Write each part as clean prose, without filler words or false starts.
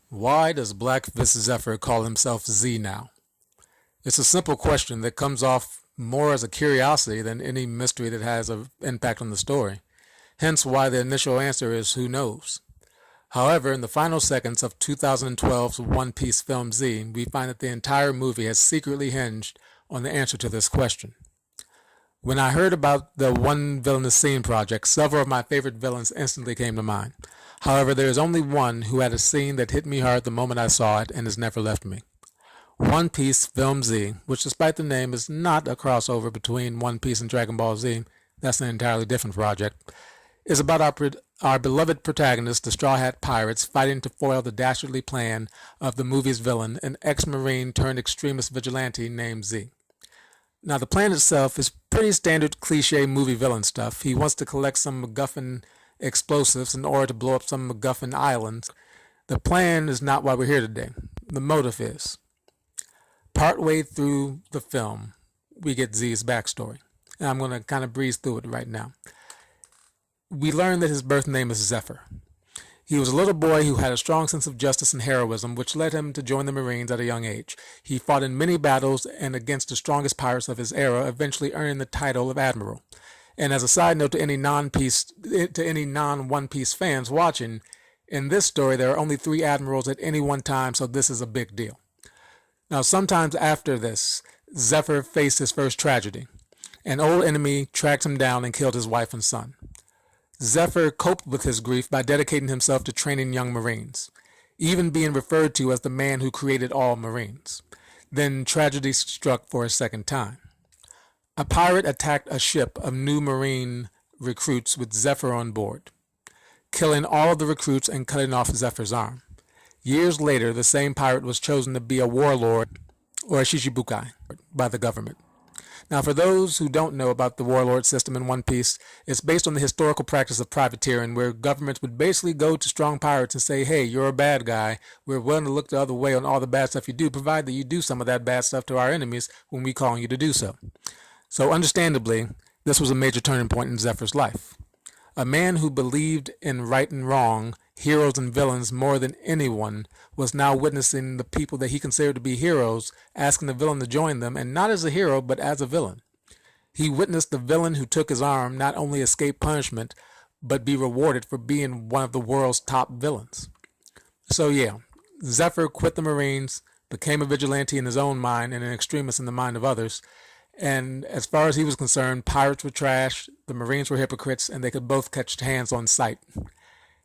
Why does Black vs. Zephyr call himself Z now? It's a simple question that comes off more as a curiosity than any mystery that has an impact on the story. Hence why the initial answer is who knows. However, in the final seconds of 2012's One Piece film Z, we find that the entire movie has secretly hinged on the answer to this question. When I heard about the One Villainous Scene project, several of my favorite villains instantly came to mind. However, there is only one who had a scene that hit me hard the moment I saw it and has never left me. One Piece Film Z, which despite the name is not a crossover between One Piece and Dragon Ball Z, that's an entirely different project, is about our beloved protagonist, the Straw Hat Pirates, fighting to foil the dastardly plan of the movie's villain, an ex-Marine turned extremist vigilante named Z. Now, the plan itself is pretty standard cliche movie villain stuff. He wants to collect some MacGuffin explosives in order to blow up some MacGuffin islands. The plan is not why we're here today. The motive is. Partway through the film, we get Z's backstory. And I'm going to kind of breeze through it right now. We learn that his birth name is Zephyr. He was a little boy who had a strong sense of justice and heroism, which led him to join the Marines at a young age. He fought in many battles and against the strongest pirates of his era, eventually earning the title of Admiral. And as a side note to any non-One Piece fans watching, in this story there are only 3 admirals at any one time, so this is a big deal. Now, sometimes after this, Zephyr faced his first tragedy. An old enemy tracked him down and killed his wife and son. Zephyr coped with his grief by dedicating himself to training young Marines, even being referred to as the man who created all Marines. Then tragedy struck for a second time. A pirate attacked a ship of new Marine recruits with Zephyr on board, killing all of the recruits and cutting off Zephyr's arm. Years later, the same pirate was chosen to be a warlord, or a Shichibukai, by the government. Now, for those who don't know about the warlord system in One Piece, it's based on the historical practice of privateering, where governments would basically go to strong pirates and say, hey, you're a bad guy. We're willing to look the other way on all the bad stuff you do, provided that you do some of that bad stuff to our enemies when we call on you to do so. So understandably, this was a major turning point in Zephyr's life. A man who believed in right and wrong, heroes and villains more than anyone, was now witnessing the people that he considered to be heroes asking the villain to join them, and not as a hero, but as a villain. He witnessed the villain who took his arm not only escape punishment, but be rewarded for being one of the world's top villains. So yeah, Zephyr quit the Marines, became a vigilante in his own mind and an extremist in the mind of others. And as far as he was concerned, pirates were trash, the Marines were hypocrites, and they could both catch hands on sight.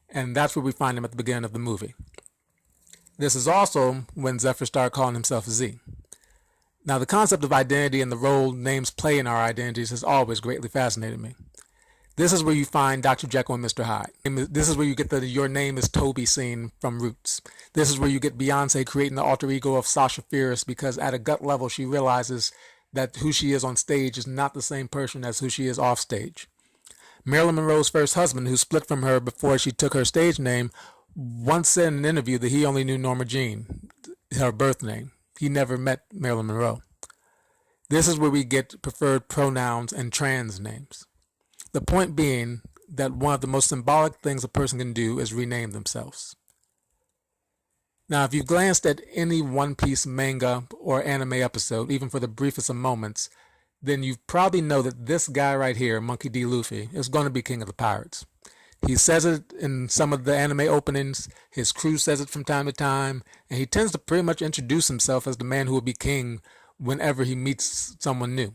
And that's where we find him at the beginning of the movie. This is also when Zephyr started calling himself Z. Now, the concept of identity and the role names play in our identities has always greatly fascinated me. This is where you find Dr. Jekyll and Mr. Hyde. This is where you get the "your name is Toby" scene from Roots. This is where you get Beyonce creating the alter ego of Sasha Fierce because at a gut level she realizes that who she is on stage is not the same person as who she is off stage. Marilyn Monroe's first husband, who split from her before she took her stage name, once said in an interview that he only knew Norma Jean, her birth name. He never met Marilyn Monroe. This is where we get preferred pronouns and trans names. The point being that one of the most symbolic things a person can do is rename themselves. Now, if you've glanced at any One Piece manga or anime episode, even for the briefest of moments, then you probably know that this guy right here, Monkey D. Luffy, is going to be king of the pirates. He says it in some of the anime openings, his crew says it from time to time, and he tends to pretty much introduce himself as the man who will be king whenever he meets someone new.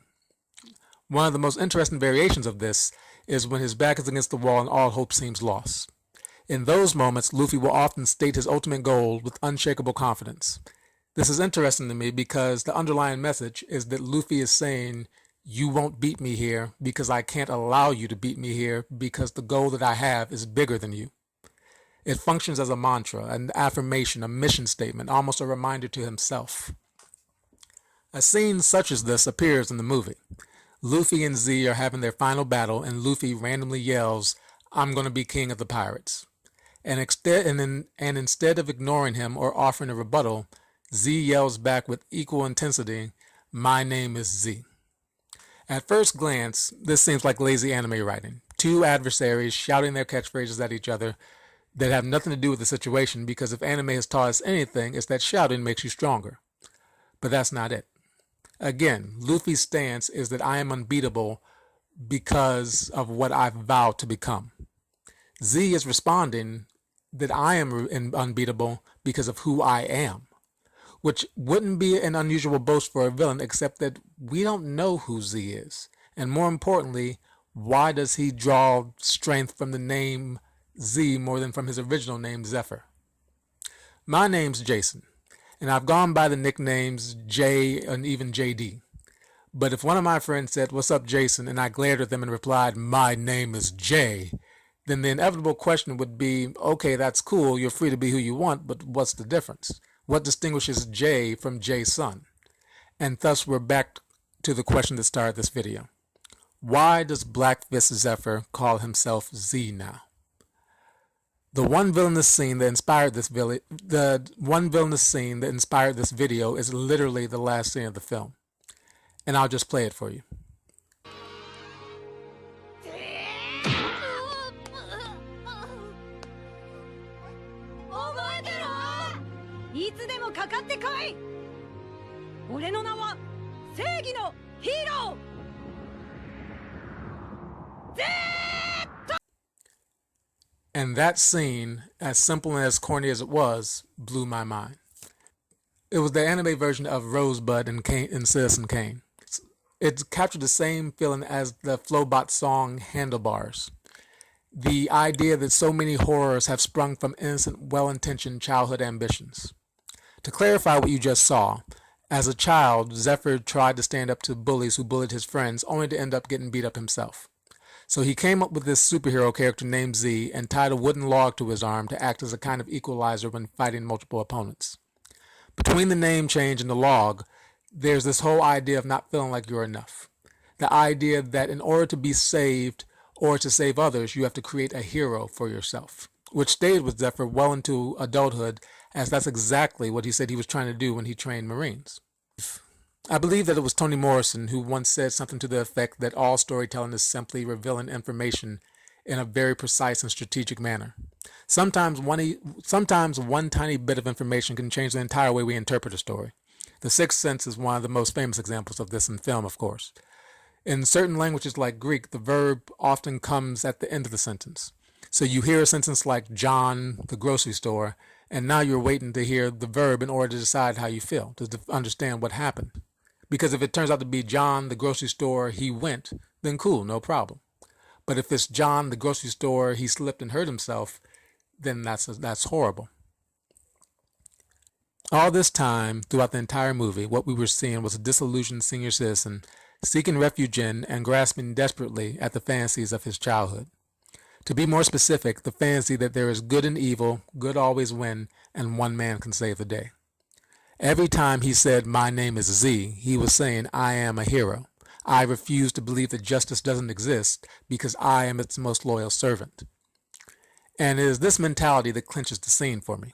One of the most interesting variations of this is when his back is against the wall and all hope seems lost. In those moments, Luffy will often state his ultimate goal with unshakable confidence. This is interesting to me because the underlying message is that Luffy is saying, you won't beat me here because I can't allow you to beat me here because the goal that I have is bigger than you. It functions as a mantra, an affirmation, a mission statement, almost a reminder to himself. A scene such as this appears in the movie. Luffy and Z are having their final battle and Luffy randomly yells, I'm going to be king of the pirates. And instead of ignoring him or offering a rebuttal, Z yells back with equal intensity, my name is Z. At first glance, this seems like lazy anime writing. Two adversaries shouting their catchphrases at each other. that have nothing to do with the situation, because if anime has taught us anything, it's that shouting makes you stronger. But that's not it. Again, Luffy's stance is that I am unbeatable because of what I've vowed to become. Z is responding that I am unbeatable because of who I am, which wouldn't be an unusual boast for a villain, except that we don't know who Z is. And more importantly, why does he draw strength from the name Z more than from his original name, Zephyr? My name's Jason, and I've gone by the nicknames J and even JD. But if one of my friends said, "What's up, Jason?" and I glared at them and replied, "My name is J," then the inevitable question would be, okay, that's cool, you're free to be who you want, but what's the difference? What distinguishes J from J-Sun? And thus we're back to the question that started this video. Why does Black Fist Zephyr call himself Z now? The one villainous scene that inspired this video is literally the last scene of the film. And I'll just play it for you. いつでもかかってこい。俺の名は正義のヒーロー。And that scene, as simple and as corny as it was, blew my mind. It was the anime version of Rosebud and Citizen Kane. It captured the same feeling as the Flowbot song Handlebars. The idea that so many horrors have sprung from innocent, well-intentioned childhood ambitions. To clarify what you just saw, as a child, Zephyr tried to stand up to bullies who bullied his friends, only to end up getting beat up himself. So he came up with this superhero character named Z and tied a wooden log to his arm to act as a kind of equalizer when fighting multiple opponents. Between the name change and the log, there's this whole idea of not feeling like you're enough. The idea that in order to be saved or to save others, you have to create a hero for yourself, which stayed with Zephyr well into adulthood, as that's exactly what he said he was trying to do when he trained Marines. I believe that it was Toni Morrison who once said something to the effect that all storytelling is simply revealing information in a very precise and strategic manner. Sometimes one tiny bit of information can change the entire way we interpret a story. The Sixth Sense is one of the most famous examples of this in film, of course. In certain languages like Greek, the verb often comes at the end of the sentence. So you hear a sentence like John, the grocery store, and now you're waiting to hear the verb in order to decide how you feel, to understand what happened. Because if it turns out to be John, the grocery store, he went, then cool, no problem. But if it's John, the grocery store, he slipped and hurt himself, then that's horrible. All this time, throughout the entire movie, what we were seeing was a disillusioned senior citizen seeking refuge in and grasping desperately at the fantasies of his childhood. To be more specific, the fantasy that there is good and evil, good always win, and one man can save the day. Every time he said, "My name is Z," he was saying, "I am a hero. I refuse to believe that justice doesn't exist because I am its most loyal servant." And it is this mentality that clinches the scene for me.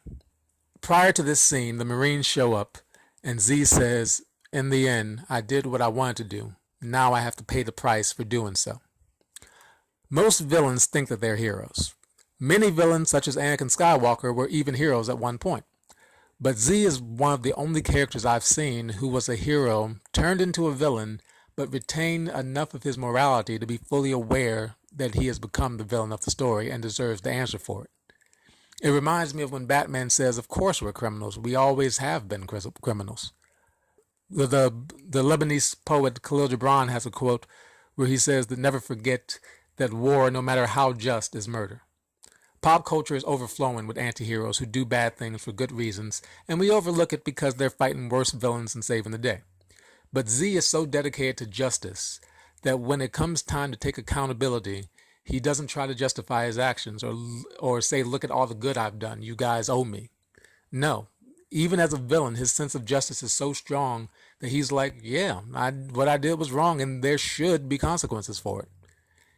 Prior to this scene, the Marines show up, and Z says, "In the end, I did what I wanted to do. Now I have to pay the price for doing so." Most villains think that they're heroes. Many villains, such as Anakin Skywalker, were even heroes at one point. But Z is one of the only characters I've seen who was a hero turned into a villain, but retained enough of his morality to be fully aware that he has become the villain of the story and deserves the answer for it. It reminds me of when Batman says, "Of course we're criminals. We always have been criminals." The Lebanese poet Khalil Gibran has a quote where he says that never forget that war, no matter how just, is murder. Pop culture is overflowing with anti-heroes who do bad things for good reasons, and we overlook it because they're fighting worse villains and saving the day. But Z is so dedicated to justice that when it comes time to take accountability, he doesn't try to justify his actions or say, "Look at all the good I've done. You guys owe me." No. Even as a villain, his sense of justice is so strong that he's like, "Yeah, what I did was wrong, and there should be consequences for it."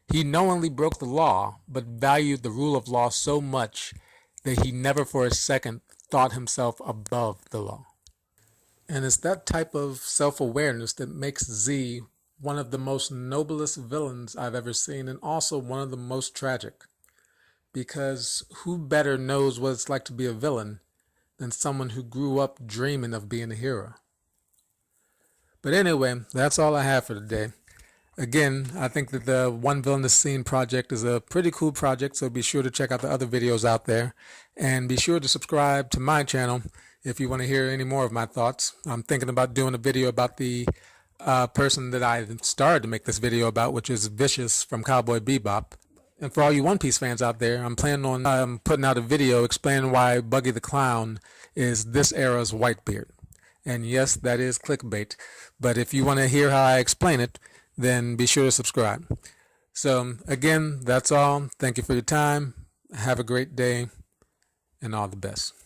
He knowingly broke the law, but valued the rule of law so much that he never for a second thought himself above the law. And it's that type of self-awareness that makes Z one of the most noblest villains I've ever seen, and also one of the most tragic. because who better knows what it's like to be a villain than someone who grew up dreaming of being a hero? But anyway, that's all I have for today. Again, I think that the One Villainous Scene project is a pretty cool project, so be sure to check out the other videos out there. And be sure to subscribe to my channel if you want to hear any more of my thoughts. I'm thinking about doing a video about the person that I started to make this video about, which is Vicious from Cowboy Bebop. And for all you One Piece fans out there, I'm planning on putting out a video explaining why Buggy the Clown is this era's Whitebeard. And yes, that is clickbait, but if you want to hear how I explain it, then be sure to subscribe. So again, that's all. Thank you for your time. Have a great day, and all the best.